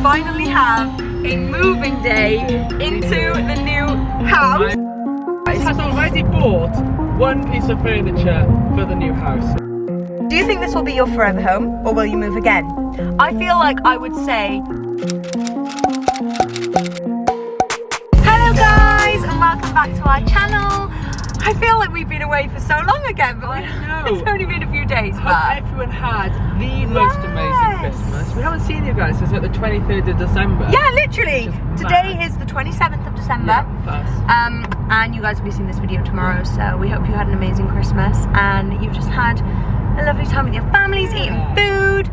finally have a moving day into the new house. Has already bought one piece of furniture for the new house. Do you think this will be your forever home, or will you move again? I feel like I would say... Hello guys, and welcome back to our channel. I feel like we've been away for so long again, but it's only been a few days. I hope everyone had the most amazing Christmas. We haven't seen you guys since like the 23rd of December. Yeah, literally. Today is the 27th of December. Yeah, and you guys will be seeing this video tomorrow, so we hope you had an amazing Christmas and you've just had a lovely time with your families, eating food,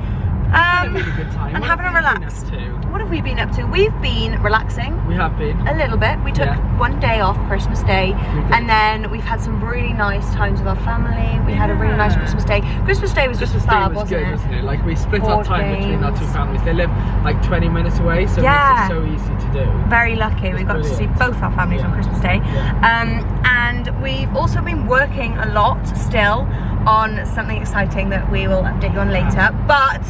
a really good time. and having a relax. What have we been up to? We've been relaxing. We have been. A little bit. We took one day off, Christmas Day, and then we've had some really nice times with our family. We had a really nice Christmas Day. Christmas Day was just fab, wasn't it? Wasn't it? Like we split our time between our two families. They live like 20 minutes away, so it makes it so easy to do. Very lucky. We got to see both our families on Christmas Day. And we've also been working a lot still on something exciting that we will update you on later. But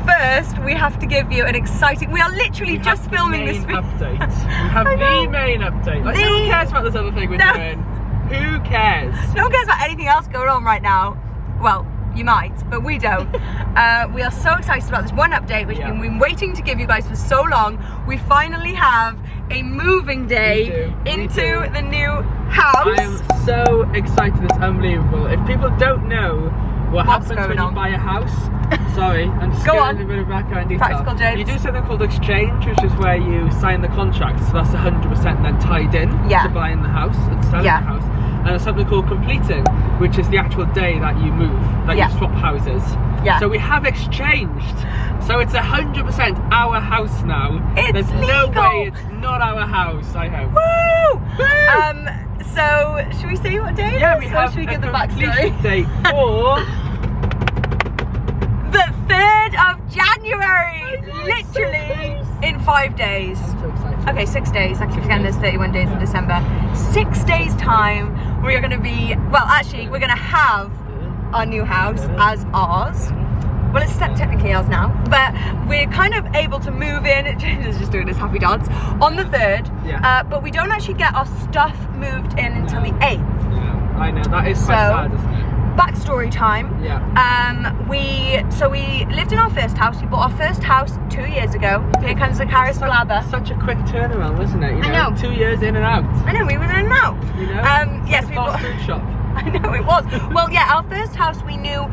first, we have to give you an exciting... We are literally just filming this video. We have the main update. Like, no one cares about this other thing we're doing. Who cares? No one cares about anything else going on right now. Well, you might, but we don't. We are so excited about this one update, which we've been waiting to give you guys for so long. We finally have a moving day into the new house. I am so excited. It's unbelievable. If people don't know what happens when you buy a house, sorry, I'm just going a bit of background detail. Practical James. You do something called exchange, which is where you sign the contract, so that's 100% then tied in to buying the house and selling the house. And there's something called completing, which is the actual day that you move, that you swap houses. So we have exchanged, so it's 100% our house now. There's no way it's not our house, I hope. Woo! So, should we say what day it is? Yeah, we have should we a give the backstory? completion date for the 3rd of January! Literally in 5 days. I'm so excited. Okay, 6 days. I keep forgetting there's 31 days in December. 6 days time, we are going to be, well actually, we're going to have our new house as ours. Well, it's technically ours now, but we're kind of able to move in. James is just doing his happy dance on the 3rd, but we don't actually get our stuff moved in until the 8th. Yeah, I know, that is quite sad, isn't it? Backstory time. We lived in our first house. We bought our first house 2 years ago. Here comes the Carys blather. Such a quick turnaround, wasn't it? You know, 2 years in and out. I know, we were in and out. You know? Yes, we bought. Fast food shop. I know it was. Well, yeah, our first house we knew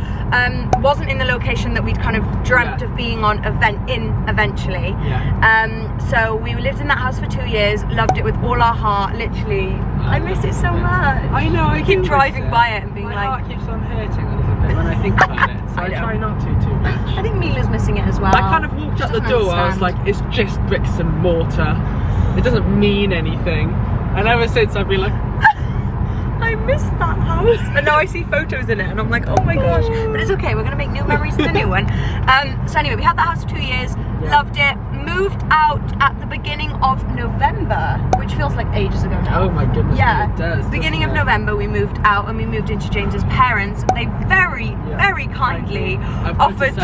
wasn't in the location that we'd kind of dreamt of being on eventually. So we lived in that house for 2 years, loved it with all our heart, literally. I miss it so much. I know, I keep driving by it and being my like... heart keeps on hurting a little bit when I think about it, so I try not to too much. I think Mila's missing it as well. I kind of walked out the door, I was like, it's just bricks and mortar. It doesn't mean anything. And ever since I've been like... I miss that house. And now I see photos in it and I'm like, oh my gosh. But it's okay, we're going to make new memories in the new one. So anyway, we had that house for 2 years, loved it, moved out at the beginning of November, which feels like ages ago now. Oh my goodness, it does. Beginning of November we moved out and we moved into James's parents. They very kindly offered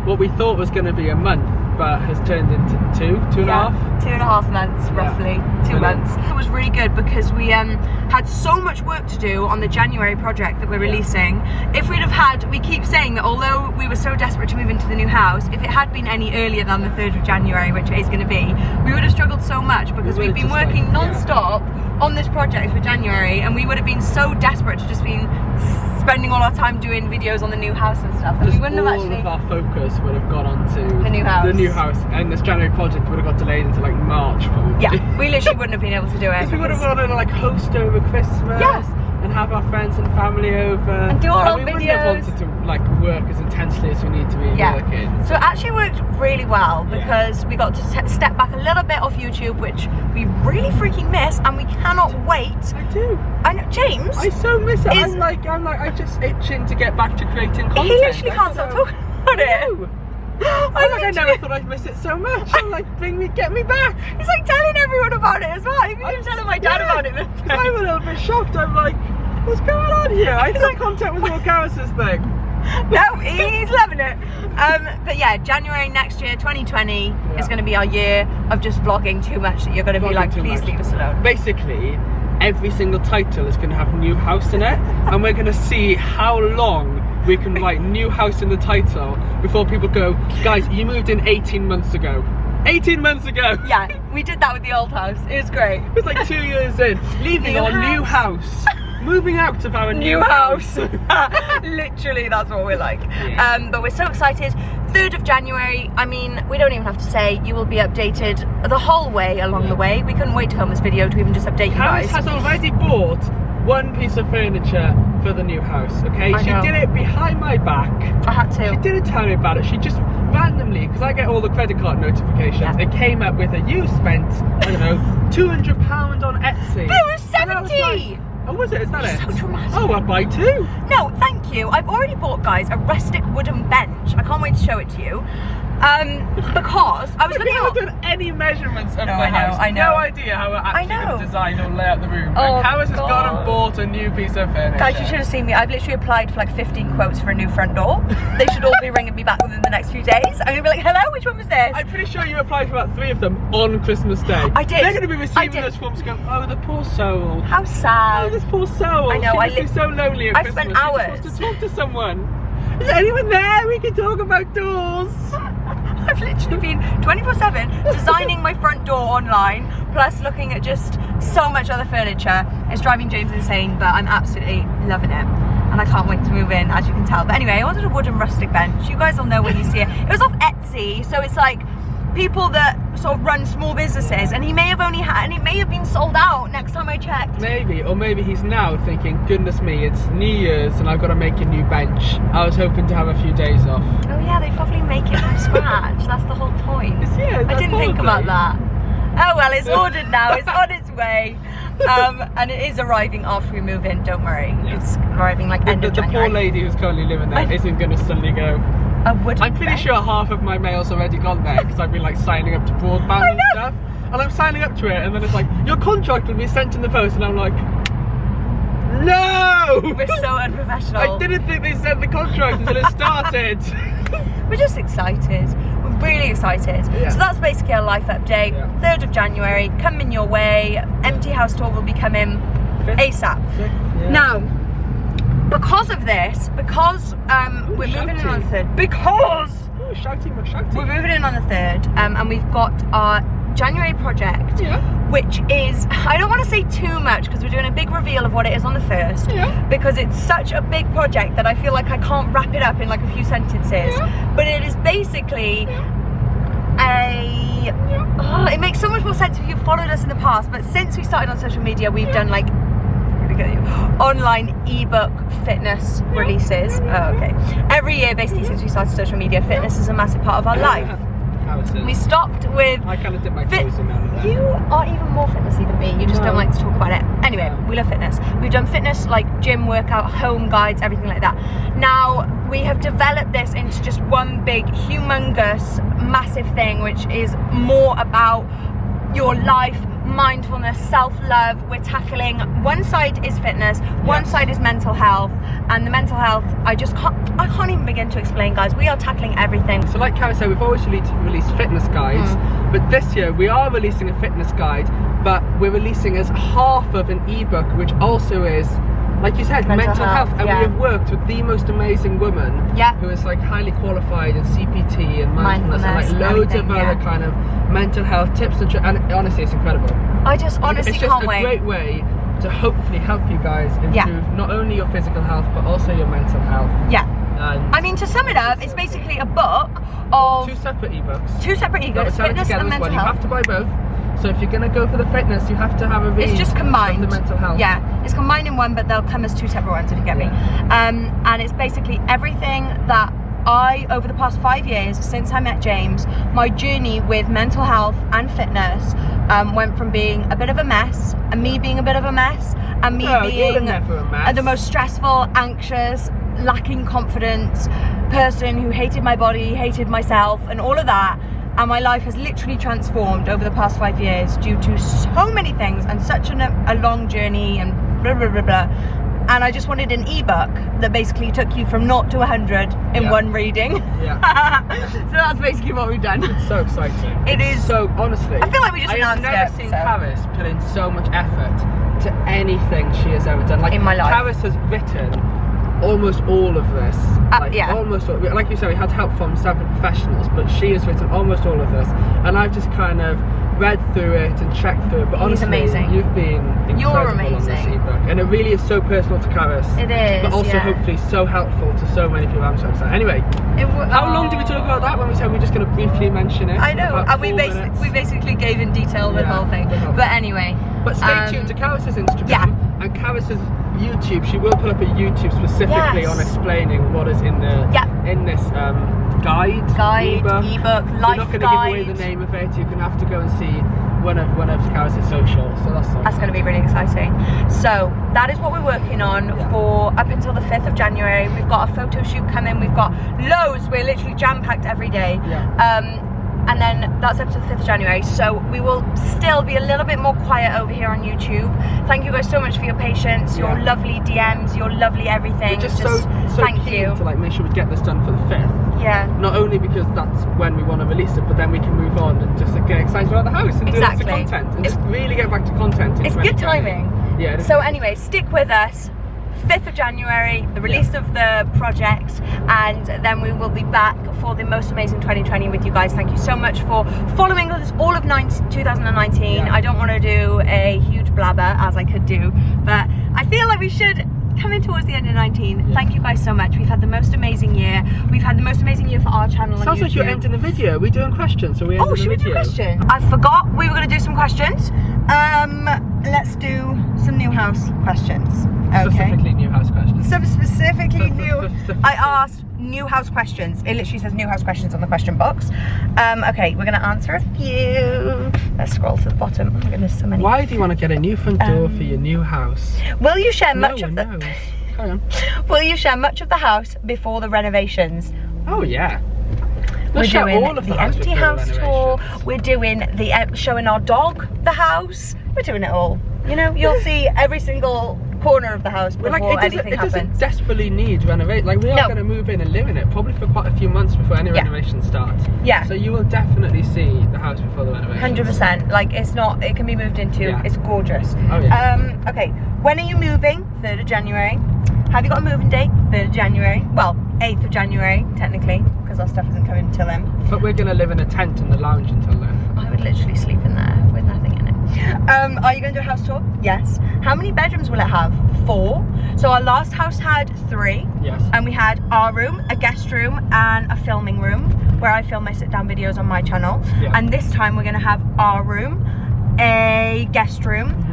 what we thought was going to be a month, but has turned into two and a half. 2.5 months, roughly. 2 months. It was really good because we had so much work to do on the January project that we're releasing. If we'd have had, we keep saying that although we were so desperate to move into the new house, if it had been any earlier than the 3rd of January, which it is going to be, we would have struggled so much because we've been working non-stop on this project for January, and we would have been so desperate to just be spending all our time doing videos on the new house and stuff, and just we wouldn't have actually... all of our focus would have gone on to the new house, and this January project would have got delayed into like March probably. Yeah, we literally wouldn't have been able to do it. Because we would have gone and like host over Christmas and have our friends and family over and do all our videos. We wouldn't have wanted to like work as intensely as we need to be working. So it actually worked really well because we got to step back a little bit off YouTube, which we really freaking miss, and we cannot wait. I do. I know, James. I so miss it. I'm like, I just itching to get back to creating content. He literally can't stop talking about it. I never thought I'd miss it so much. I'm like, get me back. He's like telling everyone about it as well. I'm even telling my dad about it. I'm a little bit shocked. I'm like, what's going on here? I thought content was more Carys' thing. No, he's loving it. But yeah, January next year, 2020, is going to be our year of just vlogging too much that you're going to be like, please leave us alone. Basically, every single title is going to have new house in it, and we're going to see how long we can write new house in the title before people go, guys, you moved in 18 months ago. 18 months ago! Yeah, we did that with the old house. It was great. It was like 2 years in. Leaving our new house. Moving out of our new house. Literally, that's what we're like. Yeah. But we're so excited. 3rd of January, I mean, we don't even have to say, you will be updated the whole way along the way. We couldn't wait to film this video to even just update you guys. Carys has already bought one piece of furniture for the new house, okay? She did it behind my back. I had to. She didn't tell me about it. She just randomly, because I get all the credit card notifications, it came up with you spent, I don't know, £200 on Etsy. But it was 70! Oh, was it? Is that it? So dramatic. Oh, I'll buy 2. No, thank you. I've already bought, guys, a rustic wooden bench. I can't wait to show it to you. Because I was looking at... We haven't done any measurements of the house. I know. No idea how we're actually going to design or lay out the room. And Carys has gone and bought a new piece of furniture. Guys, you should have seen me. I've literally applied for like 15 quotes for a new front door. They should all be ringing me back within the next few days. I'm going to be like, hello, which one was this? I'm pretty sure you applied for about 3 of them on Christmas Day. I did. They're going to be receiving those forms going, oh, the poor soul. How sad. Oh, this poor soul. I know. She must be so lonely at Christmas. Spent hours. She just wants to talk to someone. Is there anyone there? We can talk about doors. I've literally been 24/7 designing my front door online, plus looking at just so much other furniture. It's driving James insane, but I'm absolutely loving it. And I can't wait to move in, as you can tell. But anyway, I wanted a wooden rustic bench. You guys will know when you see it. It was off Etsy, so it's like people that sort of run small businesses, and he may have only had, and it may have been sold out next time I checked. Maybe, or maybe he's now thinking, goodness me, it's New Year's and I've got to make a new bench. I was hoping to have a few days off. Oh yeah, they probably make it from scratch. That's the whole point. Yeah, I didn't think about that. Oh well, it's ordered now. It's on its way. And it is arriving after we move in, don't worry. Yeah. It's arriving like end of January. The poor lady who's currently living there isn't going to suddenly go, I'm pretty sure half of my mail's already gone there because I've been like signing up to broadband and stuff. And I'm signing up to it, and then it's like, your contract will be sent in the post, and I'm like, no! We're so unprofessional. I didn't think they sent the contract until it started. We're just excited. We're really excited. Yeah. So that's basically our life update. Yeah. 3rd of January, coming your way. Empty house tour will be coming ASAP. Yeah. Now, because of this, because we're moving in on the 3rd, we're moving in on the 3rd, and we've got our January project, which is, I don't want to say too much because we're doing a big reveal of what it is on the 1st, because it's such a big project that I feel like I can't wrap it up in like a few sentences, but it is basically it makes so much more sense if you've followed us in the past, but since we started on social media, we've done like online ebook fitness releases. Every year basically since we started social media, fitness is a massive part of our life. We stopped with... I kind of dip my toes in there. You are even more fitnessy than me. You just don't like to talk about it. Anyway, we love fitness. We've done fitness like gym, workout, home guides, everything like that. Now, we have developed this into just one big, humongous, massive thing, which is more about your life, mindfulness, self-love. We're tackling, one side is fitness, one side is mental health, and the mental health, I can't even begin to explain, guys. We are tackling everything. So like Carys said, we've always released fitness guides, but this year we are releasing a fitness guide, but we're releasing as half of an ebook, which also is, like you said, mental health. And we have worked with the most amazing woman who is like highly qualified in CPT and mindfulness and like loads of other kind of mental health tips and honestly, it's incredible. I just honestly can't wait. It's just a great way to hopefully help you guys improve not only your physical health but also your mental health. I mean, to sum it up, it's basically a book of 2 separate ebooks. 2 separate ebooks, fitness and mental health. You have to buy both. So if you're going to go for the fitness, you have to have a read. It's just combined. Of the mental health. Yeah, it's combined in one, but they'll come as 2 separate ones if you get me. And it's basically everything that over the past 5 years, since I met James, my journey with mental health and fitness went from being a bit of a mess, and me being a bit of a mess, and me being the most stressful, anxious, lacking confidence person who hated my body, hated myself, and all of that. And my life has literally transformed over the past 5 years due to so many things and such a long journey and blah, blah, blah, blah. and I just wanted an ebook that basically took you from 0 to 100 in one reading. So that's basically what we've done. It's so exciting. It is. So honestly, I feel like we just announced it. I've never seen Carys put in so much effort to anything she has ever done. Like in my life. Carys has written almost all of this. Almost all, like you said, we had help from several professionals, but she has written almost all of this, and I've just kind of read through it and checked through it. But honestly, amazing. You've been incredible on this ebook, and it really is so personal to Carys. It is, but also hopefully so helpful to so many people. I'm so excited. Anyway, how long did we talk about that when we said we're just going to briefly mention it? I know, and we basically gave in detail the whole thing. But anyway. But stay tuned to Carys's Instagram and Carys's YouTube. She will put up a YouTube specifically on explaining what is in the in this guide, ebook, life guide. We're not going to give away the name of it. You're going to have to go and see one of Carys's socials. So that's going to be really exciting. So that is what we're working on for up until the 5th of January. We've got a photo shoot coming. We've got loads. We're literally jam-packed every day. And then that's up to the 5th of January. So we will still be a little bit more quiet over here on YouTube. Thank you guys so much for your patience, your lovely DMs, your lovely everything. We're just so thank keen you to like make sure we get this done for the 5th. Yeah. Not only because that's when we want to release it, but then we can move on and just get excited about the house and do lots of content and just really get back to content. It's good timing. Yeah. So anyway, stick with us. 5th of January, the release of the project, and then we will be back for the most amazing 2020 with you guys. Thank you so much for following us all of 2019. I don't want to do a huge blabber as I could do, but I feel like we should come in towards the end of 19. Thank you guys so much. We've had the most amazing year. We've had the most amazing year for our channel on YouTube. Sounds like you're ending the video. We're doing questions, so we're ending the video. Should we do questions? I forgot we were going to do some questions. Let's do some new house questions. Okay. Specifically new house questions. Specifically new. I asked new house questions. It literally says new house questions on the question box. Okay, we're gonna answer a few. Let's scroll to the bottom. Oh my goodness, so many. Why do you want to get a new front door for your new house? Will you share much of the? Carry on. Will you share much of the house before the renovations? Oh yeah. We're doing the empty house tour. We're doing the showing our dog the house. We're doing it all. You know, you'll see every single corner of the house before anything happens. It doesn't desperately need renovate. Like we are going to move in and live in it probably for quite a few months before any renovations start. Yeah. So you will definitely see the house before the renovation. 100%. Like it's not. It can be moved into. Yeah. It's gorgeous. Oh yeah. Okay. When are you moving? 3rd of January. Have you got a moving date? 3rd of January. Well, 8th of January technically, because our stuff isn't coming until then. But we're going to live in a tent in the lounge until then. I would literally sleep in there with nothing in it. Are you going to do a house tour? Yes. How many bedrooms will it have? 4. So our last house had 3. Yes. And we had our room, a guest room, and a filming room where I film my sit-down videos on my channel. Yeah. And this time we're going to have our room, a guest room,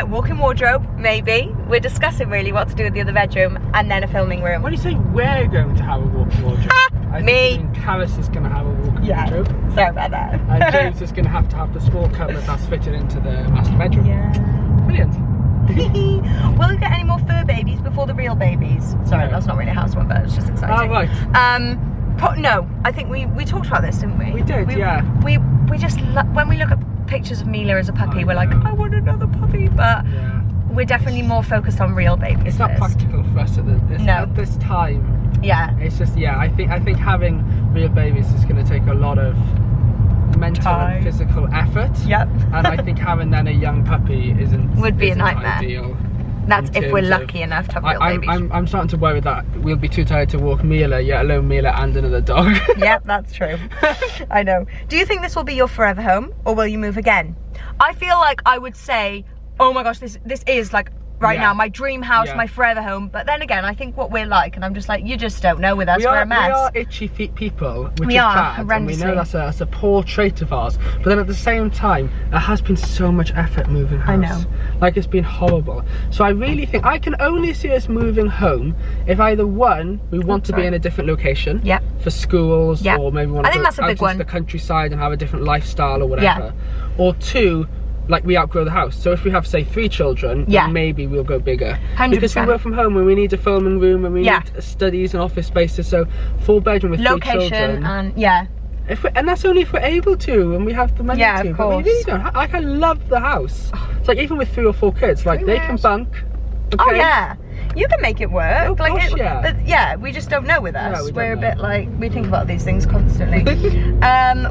walk-in wardrobe, maybe. We're discussing really what to do with the other bedroom, and then a filming room. When you say we're going to have a walk-in wardrobe, I think Carys is going to have a walk-in wardrobe. Sorry about that. And James is going to have the small cupboard that's fitted into the master bedroom. Yeah. Brilliant. Will we get any more fur babies before the real babies? Sorry, that's not really a house one, but it's just exciting. Oh, right. No, I think we talked about this, didn't we? We did, yeah. We just, when we look at pictures of Mila as a puppy, we're like, I want another puppy, but we're definitely more focused on real babies. It's not practical for us at this time. Yeah. It's just, I think having real babies is going to take a lot of mental and physical effort. Yep. And I think having then a young puppy would be a nightmare. Ideal. That's if we're lucky enough to have real babies. I'm starting to worry that we'll be too tired to walk Mila, yet alone Mila and another dog. Yep, that's true. I know. Do you think this will be your forever home, or will you move again? I feel like I would say, oh my gosh, this is like now my dream house, my forever home. But then again, I think what we're like, and I'm just like, you just don't know with us. We're a mess. We are itchy feet people, which is bad, and we know that's a poor trait of ours. But then at the same time, it has been so much effort moving house. I know. Like, it's been horrible. So I really think I can only see us moving home if either one, we want to be in a different location for schools, or maybe want to go out into the countryside and have a different lifestyle or whatever, or 2, like we outgrow the house. So if we have, say, 3 children, then maybe we'll go bigger. 100%. Because we work from home and we need a filming room and we need studies and office spaces. So 4-bedroom with 3 children. And that's only if we're able to and we have the money to. Of course. But we really don't. Like, I love the house. It's like even with 3 or 4 kids, like they can bunk. Okay? Oh yeah. You can make it work. Oh, like gosh, yeah. Yeah, we just don't know with us. No, We're a bit like, we think about these things constantly.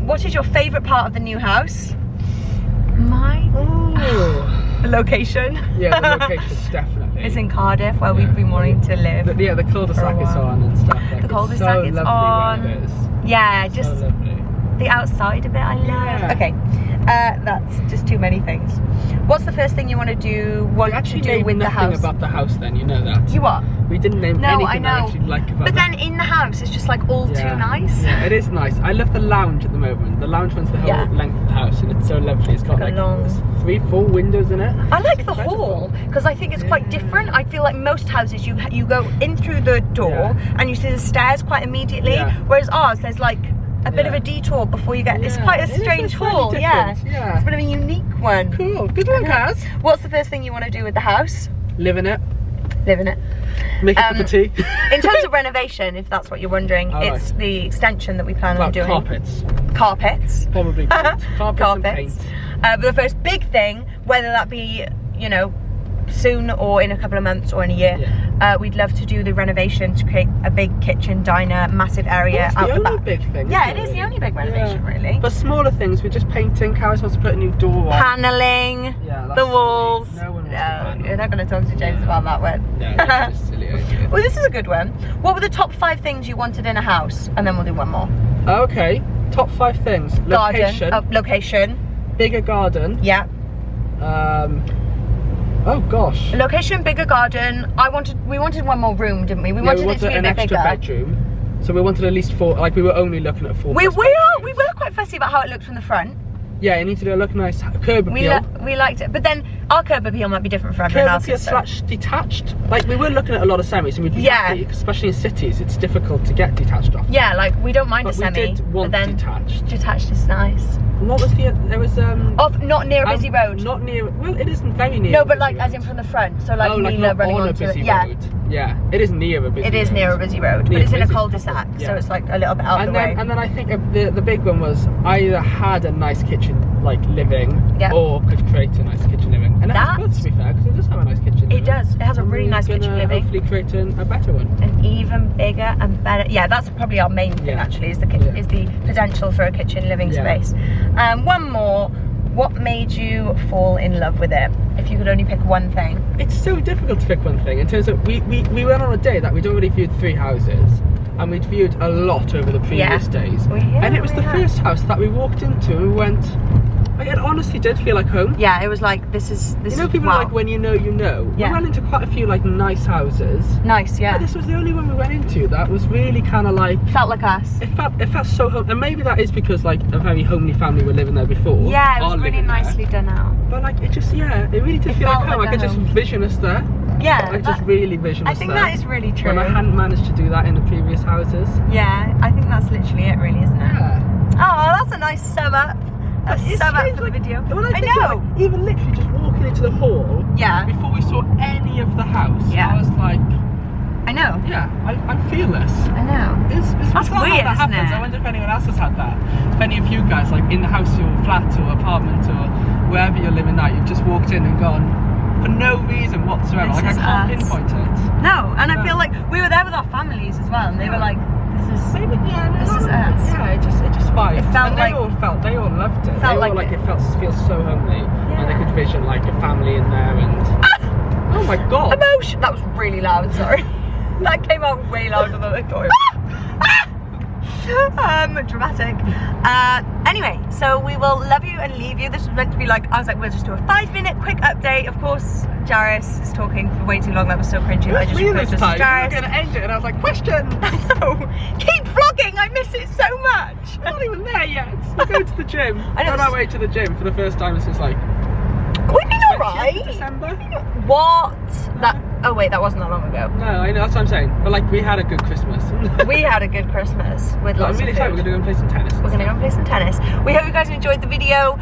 What is your favourite part of the new house? The location. Yeah, the location's definitely. It's in Cardiff, where we've been wanting to live. The cul-de-sac is on and stuff. Like, the cul-de-sac is on. It is. Yeah, just so lovely. The outside of it, I love. Yeah. Okay, that's just too many things. What's the first thing you want to do? To do with the house? Nothing about the house. Then you know that. You what? We didn't name anything I actually like about it. But then in the house, it's just like all too nice. Yeah, it is nice. I love the lounge at the moment. The lounge runs the whole length of the house, and it's so lovely. It's got like 3-4 windows in it. I like the hall because I think it's quite different. I feel like most houses you go in through the door and you see the stairs quite immediately, whereas ours there's like a bit of a detour before you get. It's quite a strange hall. Yeah, it's a bit of a unique one. Cool. Good one, Kaz. What's the first thing you want to do with the house? Live in it. Live in it. Make a cup of tea. In terms of renovation, if that's what you're wondering, it's the extension that we plan on doing. Carpets. Probably carpets and paint. But the first big thing, whether that be, you know, soon or in a couple of months or in a year, we'd love to do the renovation to create a big kitchen, diner, massive area out the back. It's the only big thing. Yeah, it is the only big renovation, really. But smaller things, we're just painting. Carys wants to put a new door on. Paneling, the walls. No one wants you're not going to talk to James about that one. No, that's just silly idea. Well, this is a good one. What were the top 5 things you wanted in a house? And then we'll do one more. Okay, top 5 things. Location. Location. Bigger garden. Yeah. Oh gosh. Location, bigger garden. We wanted one more room, didn't we? We wanted it to be a bit an extra bedroom. So we wanted at least 4. Like we were only looking at 4. We were quite fussy about how it looked from the front. Yeah, it needs to look nice. Curb appeal. We liked it, but then our curb appeal might be different for everyone else. Curb appeal / detached. Like we were looking at a lot of semis, and we'd be happy, especially in cities. It's difficult to get detached off. Yeah, like we don't mind a semi. We did want detached. Detached is nice. And what was there was not near a busy road. Not near. Well, it isn't very near. No, but like as in from the front. So like Mila running on a busy road. Yeah, it is near a busy road. It is near a busy road, but it's in a cul-de-sac, so it's like a little bit out of the way. And then I think the big one was either had a nice kitchen like living, or could create a nice kitchen living. And that's good, to be fair, because it does have a nice kitchen living. It does. It has a really nice kitchen living. Hopefully create a better one. An even bigger and better. Yeah, that's probably our main thing actually. Is the potential for a kitchen living space. One more. What made you fall in love with it? If you could only pick one thing. It's so difficult to pick one thing in terms of we went on a day that we'd already viewed 3 houses, and we'd viewed a lot over the previous days. And it was the first house that we walked into and we went, like, it honestly did feel like home. Yeah, it was like this is you know, people are like, when you know, you know. We went into quite a few like nice houses. Nice, yeah. But this was the only one we went into that was really kind of like felt like us. It felt so home, and maybe that is because like a very homely family were living there before. Yeah, it was really nicely done out. But like it just it really did feel like home. I could just vision us there. Yeah, I just really vision us there. I think that is really true. When I hadn't managed to do that in the previous houses. Yeah, I think that's literally it, really, isn't it? Yeah. Oh, that's a nice sum up. Sum up for the video. I know. Like, even literally just walking into the hall. Yeah. Before we saw any of the house. Yeah. I was like. I know. Yeah, I'm fearless. I know. That's weird, isn't it? I wonder if anyone else has had that. If any of you guys, like in the house or flat or apartment or wherever you're living now, you've just walked in and gone for no reason whatsoever. Like I can't pinpoint it. No, and I feel like we were there with our families as well, and they were like, "This is us." Yeah, it just vibed. It felt and they all loved it. It feels so homely, and they could vision like a family in there and. Oh my god! Emotion. That was really loud. Sorry. That came out way louder than I thought. Dramatic. Anyway, so we will love you and leave you. This was meant to be like, I was like, we'll just do a 5-minute quick update. Of course, Carys is talking for way too long. That was so cringy. I just referred to Carys. We were going to end it and I was like, question! Keep vlogging! I miss it so much! I'm not even there yet. We're going to the gym. We're on our way to the gym for the first time since like... We've been alright. December? What? Oh wait, that wasn't that long ago. No, I know, that's what I'm saying. But like, we had a good Christmas. We had a good Christmas with lots of food. I'm really excited. We're going to go and play some tennis. We're going to go and play some tennis. We hope you guys enjoyed the video.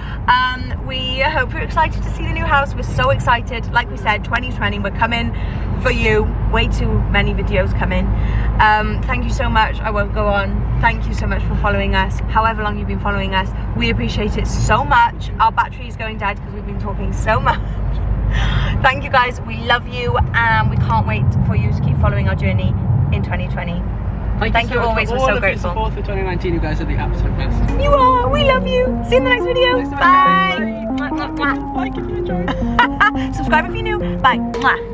We hope you're excited to see the new house. We're so excited. Like we said, 2020, we're coming for you. Way too many videos coming. Thank you so much. I won't go on. Thank you so much for following us. However long you've been following us, we appreciate it so much. Our battery is going dead because we've been talking so much. Thank you guys, we love you, and we can't wait for you to keep following our journey in 2020. Thank you always, we're so grateful. All of your support for 2019, you guys are the absolute best. You are, we love you. See you in the next video. Bye. Like if you enjoyed. Subscribe if you're new. Bye. Mwah.